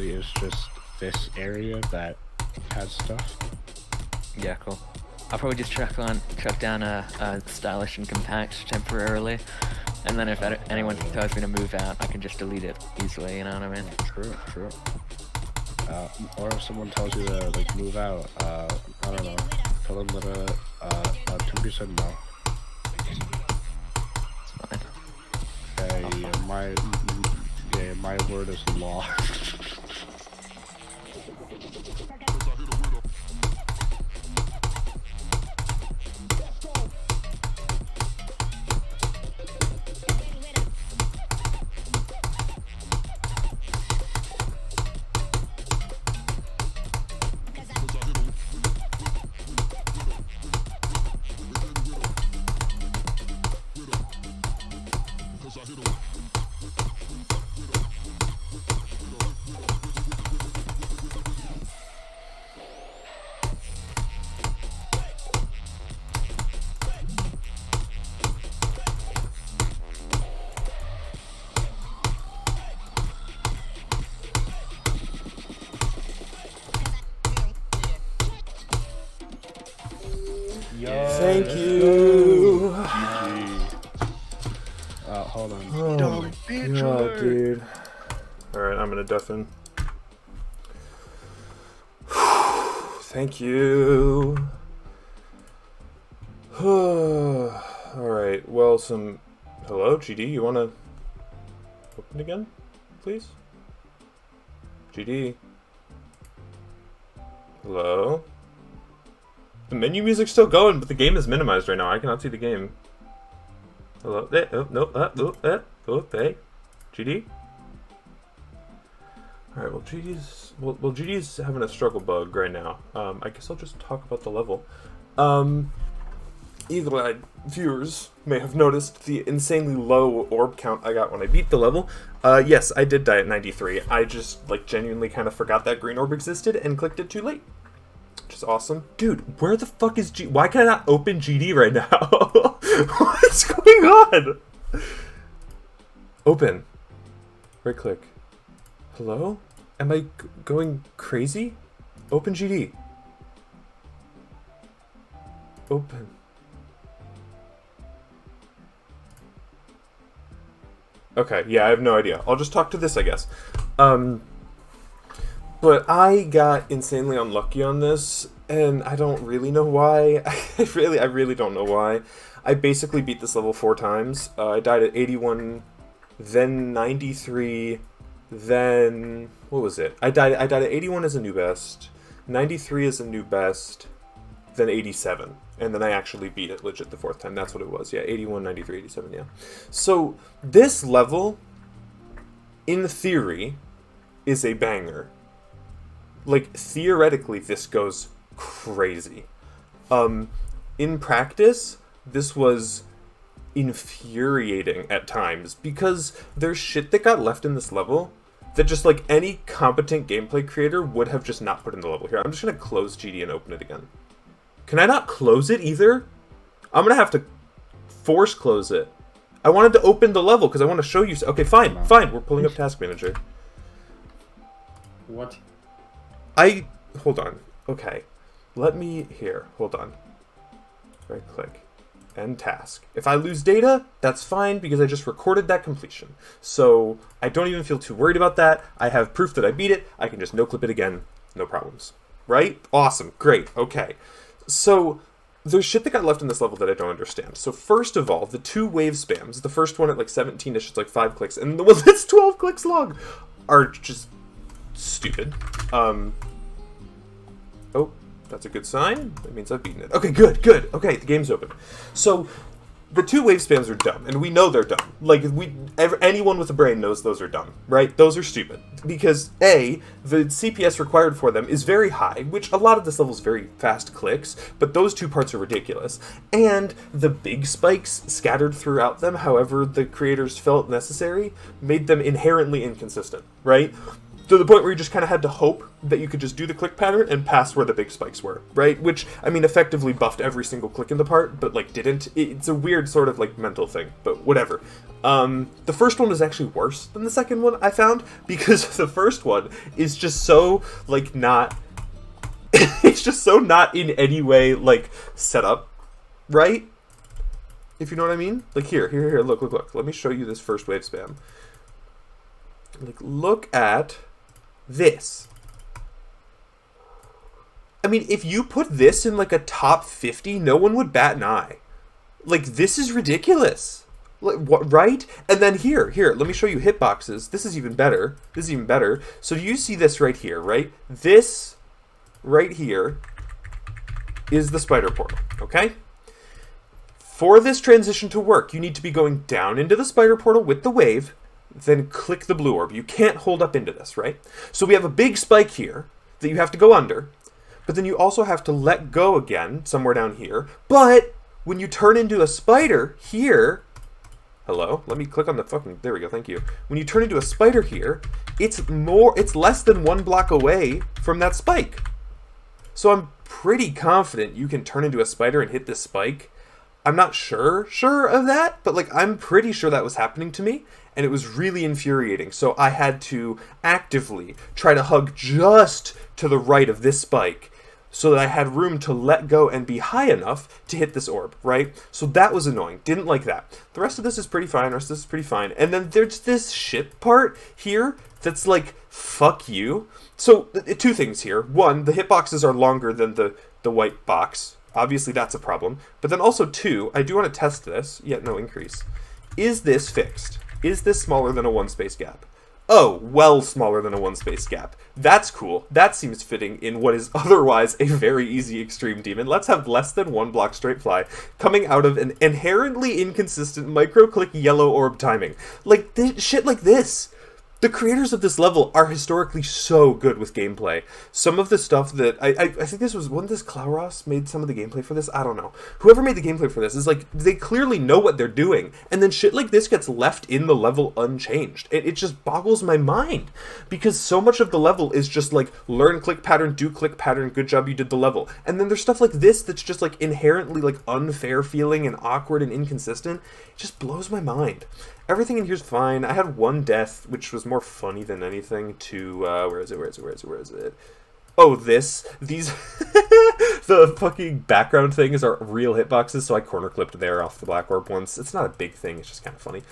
literally is just this area that has stuff. Yeah, cool. I'll probably just chuck down a stylish and compact temporarily, and then if anyone tells me to move out, I can just delete it easily. You know what I mean? True, true. Or if someone tells you to like move out, I don't know, tell them that 2% no. It's fine. My word is law. Thank you. Hold on. Oh, God, dude. Alright, I'm gonna deafen. Thank you. Alright, well, Hello, GD, you wanna open again, please? GD. Hello? The menu music's still going, but the game is minimized right now. I cannot see the game. Hello? Oh, no. Hey. GD? Alright, well, GD's having a struggle bug right now. I guess I'll just talk about the level. Eagle-eyed viewers may have noticed the insanely low orb count I got when I beat the level. Yes, I did die at 93. I just, genuinely kind of forgot that green orb existed and clicked it too late. Which is awesome. Dude, where the fuck is Why can I not open GD right now? What is going on? Open. Right click. Hello? Am I going crazy? Open GD. Open. Okay, yeah, I have no idea. I'll just talk to this, I guess. But I got insanely unlucky on this, and I don't really know why. I really don't know why. I basically beat this level 4 times. I died at 81, then 93, then... what was it? I died at 81 as a new best, 93 as a new best, then 87. And then I actually beat it legit the 4th time. That's what it was. Yeah, 81, 93, 87, yeah. So, this level, in theory, is a banger. Theoretically, this goes crazy. In practice, this was infuriating at times, because there's shit that got left in this level that just, any competent gameplay creator would have just not put in the level. Here, I'm just gonna close GD and open it again. Can I not close it either? I'm gonna have to force close it. I wanted to open the level because I want to show you... Okay, fine. We're pulling up Task Manager. What? Hold on. Okay. Let me... Here. Hold on. Right click. End task. If I lose data, that's fine because I just recorded that completion. So I don't even feel too worried about that. I have proof that I beat it. I can just no-clip it again. No problems. Right? Awesome. Great. Okay. So there's shit that got left in this level that I don't understand. So first of all, the 2 wave spams, the first one at 17-ish, it's 5 clicks, and the one that's 12 clicks long, are just stupid. Oh, that's a good sign. That means I've beaten it. Okay, good. Okay, the game's open. So the 2 wave spams are dumb, and we know they're dumb. Anyone with a brain knows those are dumb, right? Those are stupid. Because, A, the CPS required for them is very high, which a lot of this level is very fast clicks, but those 2 parts are ridiculous. And the big spikes scattered throughout them, however the creators felt necessary, made them inherently inconsistent, right? To the point where you just kind of had to hope that you could just do the click pattern and pass where the big spikes were, right? Which, I mean, effectively buffed every single click in the part, but, like, didn't. It's a weird sort of, like, mental thing, but whatever. The first one was actually worse than the second one, I found, because the first one is just so, like, not... it's just so not in any way, like, set up right, if you know what I mean. Like, here, look. Let me show you this first wave spam. Like, look at this. I mean, if you put this in, like, a top 50, no one would bat an eye. Like, this is ridiculous. Like, what, right? And then here, let me show you hitboxes. This is even better. So you see this right here, right? This right here is the spider portal, okay? For this transition to work, you need to be going down into the spider portal with the wave, then click the blue orb. You can't hold up into this, right? So we have a big spike here that you have to go under, but then you also have to let go again somewhere down here. But when you turn into a spider here, hello, let me click on the fucking, there we go, thank you. When you turn into a spider here, it's less than 1 block away from that spike. So I'm pretty confident you can turn into a spider and hit this spike. I'm not sure of that, but, like, I'm pretty sure that was happening to me, and it was really infuriating. So I had to actively try to hug just to the right of this spike so that I had room to let go and be high enough to hit this orb, right? So that was annoying. Didn't like that. The rest of this is pretty fine. And then there's this shit part here that's like, fuck you. So two things here. One, the hitboxes are longer than the white box. Obviously, that's a problem. But then also, two, I do want to test this. Yeah, no increase. Is this fixed? Is this smaller than a 1 space gap? Oh, well smaller than a 1 space gap. That's cool. That seems fitting in what is otherwise a very easy extreme demon. Let's have less than 1 block straight fly coming out of an inherently inconsistent micro-click yellow orb timing. Like, shit like this. The creators of this level are historically so good with gameplay. Some of the stuff that... I think this was... Wasn't this KlaurosssS made some of the gameplay for this? I don't know. Whoever made the gameplay for this is like... They clearly know what they're doing. And then shit like this gets left in the level unchanged. It just boggles my mind. Because so much of the level is just like... Learn click pattern, do click pattern, good job, you did the level. And then there's stuff like this that's just like inherently like unfair feeling and awkward and inconsistent. It just blows my mind. Everything in here's fine. I had 1 death, which was more funny than anything, to, where is it? Oh, these, the fucking background things are real hitboxes, so I corner clipped there off the black orb once. It's not a big thing, it's just kind of funny.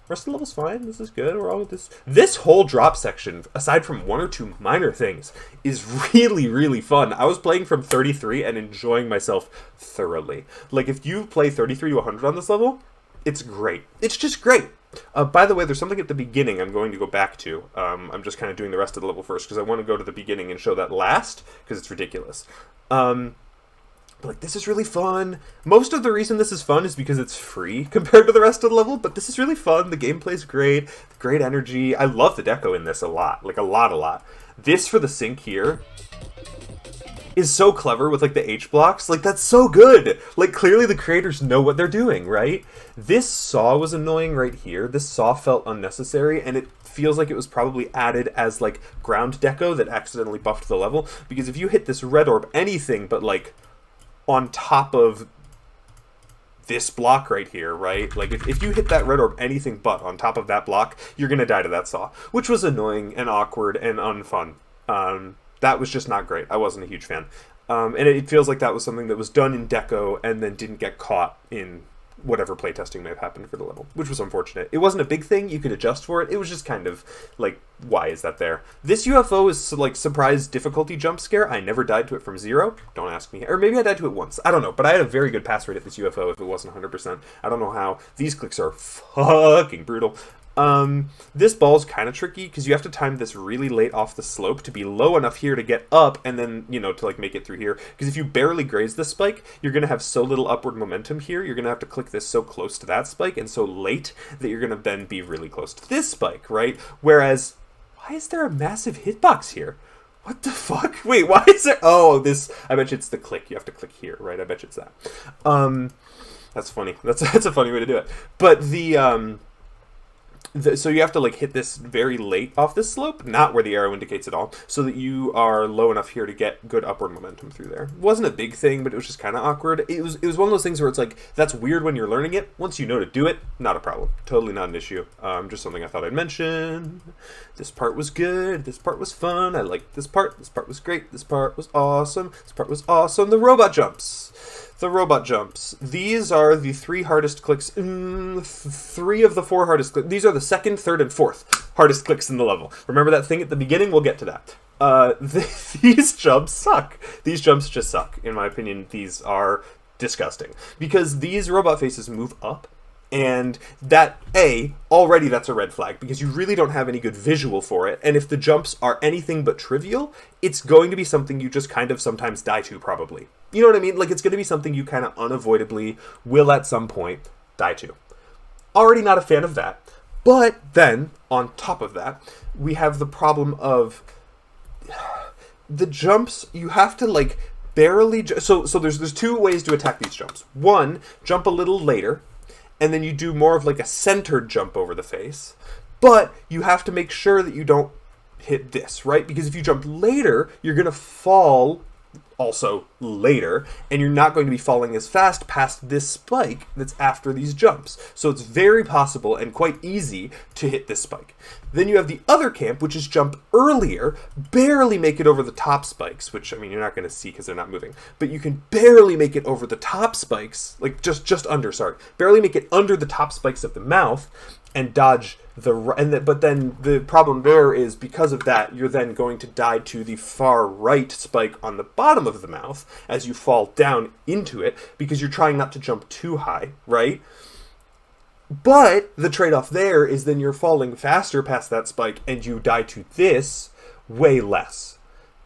Rest of the level's fine, this is good, we're all with this. This whole drop section, aside from 1 or 2 minor things, is really, really fun. I was playing from 33 and enjoying myself thoroughly. Like, if you play 33 to 100 on this level, it's great. It's just great. By the way, there's something at the beginning I'm going to go back to. I'm just kind of doing the rest of the level first because I want to go to the beginning and show that last because it's ridiculous. But, like, this is really fun. Most of the reason this is fun is because it's free compared to the rest of the level, but this is really fun. The gameplay's great. Great energy. I love the deco in this a lot. Like, a lot. This for the sync here is so clever with, like, the H blocks. Like, that's so good. Like, clearly the creators know what they're doing, right? This saw was annoying right here. This saw felt unnecessary, and it feels like it was probably added as, like, ground deco that accidentally buffed the level. Because if you hit this red orb anything but, like, on top of this block right here, right? Like, if you hit that red orb anything but on top of that block, you're gonna die to that saw. Which was annoying and awkward and unfun. That was just not great. I wasn't a huge fan. And it feels like that was something that was done in deco and then didn't get caught in whatever playtesting may have happened for the level, which was unfortunate. It wasn't a big thing. You could adjust for it. It was just kind of like, why is that there? This UFO is like surprise difficulty jump scare. I never died to it from 0. Don't ask me. Or maybe I died to it once. I don't know. But I had a very good pass rate at this UFO if it wasn't 100%. I don't know how. These clicks are fucking brutal. This ball's kind of tricky because you have to time this really late off the slope to be low enough here to get up and then, you know, to like make it through here. Because if you barely graze this spike, you're going to have so little upward momentum here. You're going to have to click this so close to that spike and so late that you're going to then be really close to this spike, right? Whereas, why is there a massive hitbox here? What the fuck? Wait, why is there? Oh, this, I bet you it's the click. You have to click here, right? I bet you it's that. That's funny. That's a funny way to do it. But So you have to like hit this very late off this slope, not where the arrow indicates at all, so that you are low enough here to get good upward momentum through there. It wasn't a big thing, but it was just kind of awkward. It was one of those things where it's like, that's weird when you're learning it. Once you know to do it, not a problem. Totally not an issue. Just something I thought I'd mention. This part was good. This part was fun. I liked this part. This part was great. This part was awesome. This part was awesome. The robot jumps. The robot jumps. These are the 3 hardest clicks. 3 of the 4 hardest clicks. These are the 2nd, 3rd, and 4th hardest clicks in the level. Remember that thing at the beginning? We'll get to that. These jumps suck. These jumps just suck. In my opinion, these are disgusting. Because these robot faces move up. And that, already that's a red flag, because you really don't have any good visual for it, and if the jumps are anything but trivial, it's going to be something you just kind of sometimes die to, probably. You know what I mean? Like, it's going to be something you kind of unavoidably will at some point die to. Already not a fan of that. But then, on top of that, we have the problem of the jumps, you have to, like, barely... So there's 2 ways to attack these jumps. One, jump a little later, and then you do more of like a centered jump over the face. But you have to make sure that you don't hit this, right? Because if you jump later, you're going to fall also later, and you're not going to be falling as fast past this spike that's after these jumps. So it's very possible and quite easy to hit this spike. Then you have the other camp, which is jump earlier, barely make it over the top spikes, which, I mean, you're not going to see because they're not moving, but you can barely make it over the top spikes, like just under, barely make it under the top spikes of the mouth and dodge but then the problem there is, because of that, you're then going to die to the far right spike on the bottom of the mouth as you fall down into it, because you're trying not to jump too high, right? But the trade-off there is then you're falling faster past that spike and you die to this way less.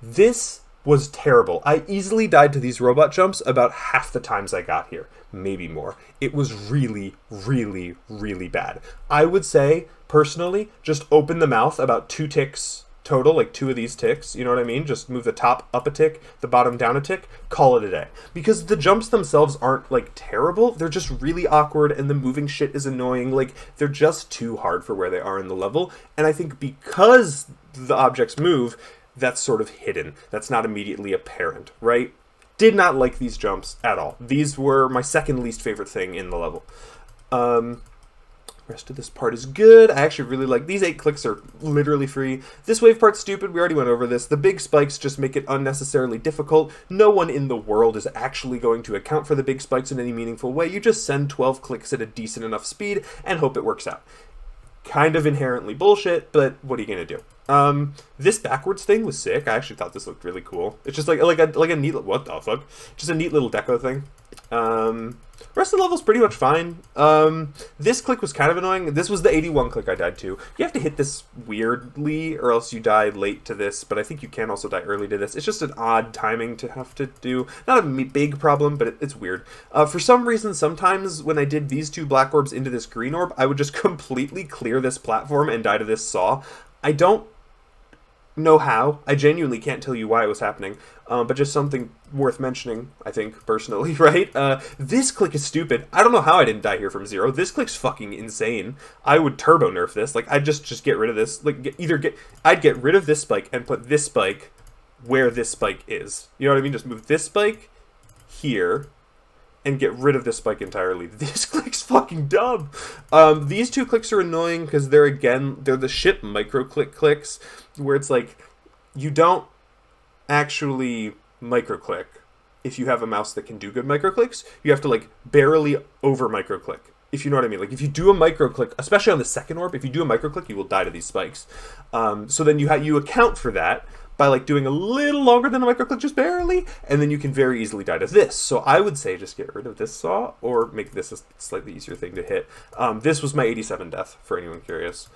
This was terrible. I easily died to these robot jumps about half the times I got here. Maybe more. It was really, really, really bad. I would say, personally, just open the mouth about 2 ticks total, like 2 of these ticks, you know what I mean? Just move the top up a tick, the bottom down a tick, call it a day. Because the jumps themselves aren't, like, terrible, they're just really awkward, and the moving shit is annoying, like, they're just too hard for where they are in the level, and I think because the objects move, that's sort of hidden. That's not immediately apparent, right? Did not like these jumps at all. These were my 2nd least favorite thing in the level. Rest of this part is good. I actually really like these 8 clicks are literally free. This wave part's stupid. We already went over this. The big spikes just make it unnecessarily difficult. No one in the world is actually going to account for the big spikes in any meaningful way. You just send 12 clicks at a decent enough speed and hope it works out. Kind of inherently bullshit, but what are you gonna do? This backwards thing was sick. I actually thought this looked really cool. It's just like a neat, what the fuck? Just a neat little deco thing. Rest of the level's pretty much fine. This click was kind of annoying. This was the 81 click I died to. You have to hit this weirdly, or else you die late to this, but I think you can also die early to this. It's just an odd timing to have to do. Not a big problem, but it's weird. For some reason, sometimes when I did these 2 black orbs into this green orb, I would just completely clear this platform and die to this saw. I don't know how. I genuinely can't tell you why it was happening, but just something worth mentioning, I think, personally, right? This click is stupid. I don't know how I didn't die here from 0. This click's fucking insane. I would turbo nerf this. Like, I'd just get rid of this. Like, I'd get rid of this spike and put this spike where this spike is. You know what I mean? Just move this spike here and get rid of this spike entirely. This click's fucking dumb. These 2 clicks are annoying because they're the shit micro clicks where it's like, you don't actually micro click if you have a mouse that can do good micro clicks. You have to like barely over micro click, if you know what I mean. Like, if you do a micro click, especially on the 2nd orb, if you do a micro click, you will die to these spikes. So then you account for that by like doing a little longer than a micro click, just barely, and then you can very easily die to this. So I would say just get rid of this saw or make this a slightly easier thing to hit. This was my 87 death for anyone curious.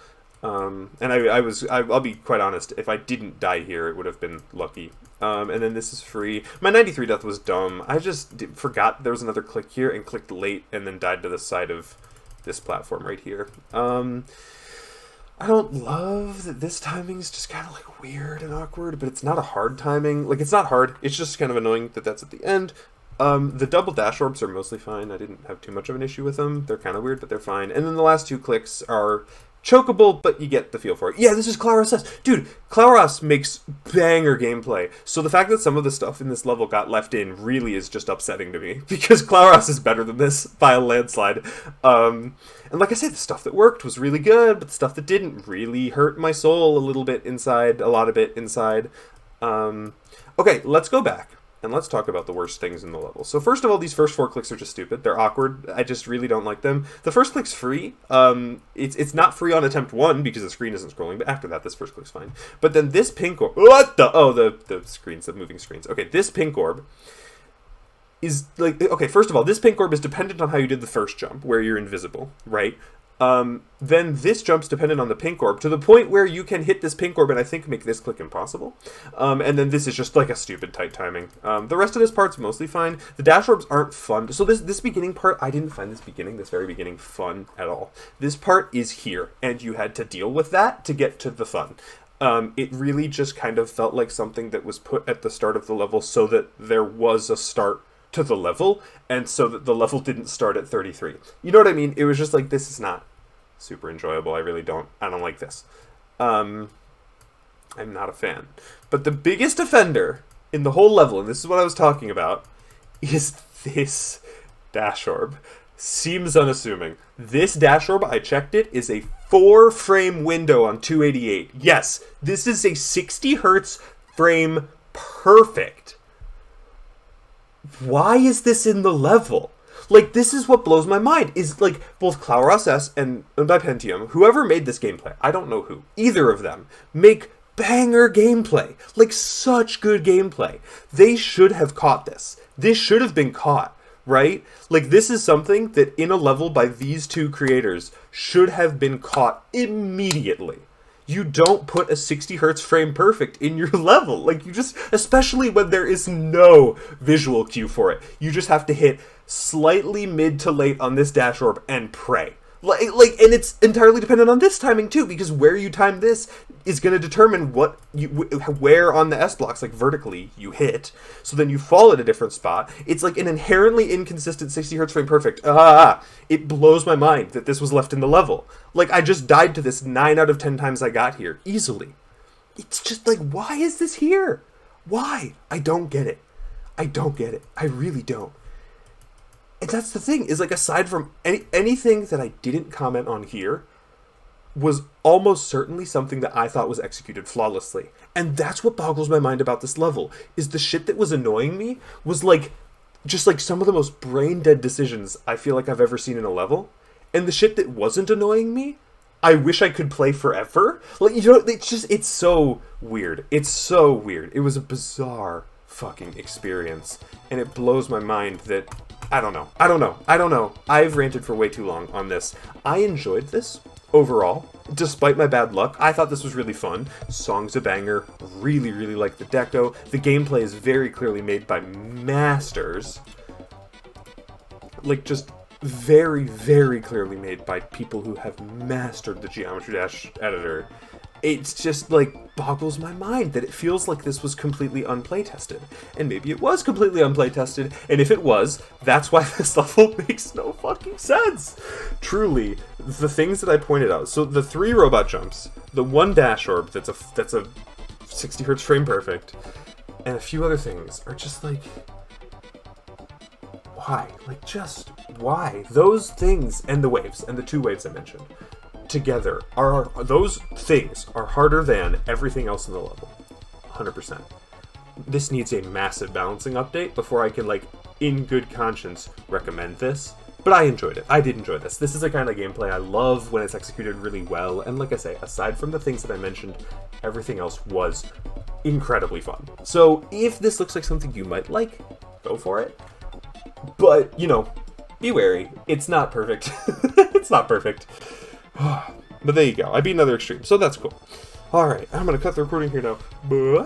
And I'll be quite honest, if I didn't die here, it would have been lucky. And then this is free. My 93 death was dumb. I just forgot there was another click here and clicked late and then died to the side of this platform right here. I don't love that this timing is just kind of like weird and awkward, but it's not a hard timing. Like, it's not hard. It's just kind of annoying that that's at the end. The double dash orbs are mostly fine. I didn't have too much of an issue with them. They're kind of weird, but they're fine. And then the last 2 clicks are chokeable, but you get the feel for it. Yeah, this is KlaurosssS. Dude, KlaurosssS makes banger gameplay. So the fact that some of the stuff in this level got left in really is just upsetting to me, because KlaurosssS is better than this by a landslide. And like I said, the stuff that worked was really good, but the stuff that didn't really hurt my soul a little bit inside, a lot of it inside. Okay, let's go back. And let's talk about the worst things in the level. So first of all, these first 4 clicks are just stupid. They're awkward. I just really don't like them. The first click's free. It's not free on attempt 1 because the screen isn't scrolling, but after that, this first click's fine. But then this pink orb... What the... Oh, the screens, the moving screens. Okay, this pink orb is like... Okay, first of all, this pink orb is dependent on how you did the first jump, where you're invisible, right? Then this jump's dependent on the pink orb, to the point where you can hit this pink orb and I think make this click impossible. And then this is just like a stupid tight timing. The rest of this part's mostly fine. The dash orbs aren't fun. So this beginning part, I didn't find this very beginning fun at all. This part is here, and you had to deal with that to get to the fun. It really just kind of felt like something that was put at the start of the level so that there was a start to the level, and so that the level didn't start at 33. You know what I mean? It was just like, this is not super enjoyable. I don't like this. I'm not a fan. But the biggest offender in the whole level, and this is what I was talking about, is this dash orb. Seems unassuming. This dash orb, I checked it, is a 4-frame window on 288. Yes, this is a 60 hertz frame perfect. Why is this in the level? Like, this is what blows my mind, is, like, both KlaurosssS and Unbipentium, whoever made this gameplay, I don't know who, either of them, make banger gameplay. Like, such good gameplay. They should have caught this. This should have been caught, right? Like, this is something that in a level by these two creators should have been caught immediately. You don't put a 60 hertz frame perfect in your level. Like, you just, especially when there is no visual cue for it, you just have to hit slightly mid to late on this dash orb and pray. Like, and it's entirely dependent on this timing too, because where you time this is going to determine what where on the S blocks, like vertically, you hit. So then you fall at a different spot. It's like an inherently inconsistent 60 hertz frame perfect. It blows my mind that this was left in the level. Like, I just died to this 9 out of 10 times I got here easily. It's just like, why is this here? Why? I don't get it. I don't get it. I really don't. And that's the thing, is like, aside from anything that I didn't comment on here was almost certainly something that I thought was executed flawlessly. And that's what boggles my mind about this level, is the shit that was annoying me was like, just like some of the most brain dead decisions I feel like I've ever seen in a level. And the shit that wasn't annoying me, I wish I could play forever. Like, you know, it's so weird. It's so weird. It was a bizarre fucking experience. And it blows my mind that, I don't know. I've ranted for way too long on this. I enjoyed this overall, despite my bad luck. I thought this was really fun. Song's a banger. Really, really like the deco. The gameplay is very clearly made by masters. Like, just very, very clearly made by people who have mastered the Geometry Dash editor. It's just, like, boggles my mind that it feels like this was completely unplaytested. And maybe it was completely unplaytested, and if it was, that's why this level makes no fucking sense. Truly, the things that I pointed out, so the 3 robot jumps, the 1 dash orb that's a 60 hertz frame perfect, and a few other things are just like, why? Like, just why? Those things, and the waves, and the 2 waves I mentioned, together those things are harder than everything else in the level. 100%. This needs a massive balancing update before I can, like, in good conscience recommend this. But I enjoyed it. I did enjoy this. This is the kind of gameplay I love when it's executed really well. And like I say, aside from the things that I mentioned, everything else was incredibly fun. So if this looks like something you might like, go for it. But, you know, be wary. It's not perfect. It's not perfect. But there you go. I beat another extreme, so that's cool. Alright, I'm gonna cut the recording here now. Bye.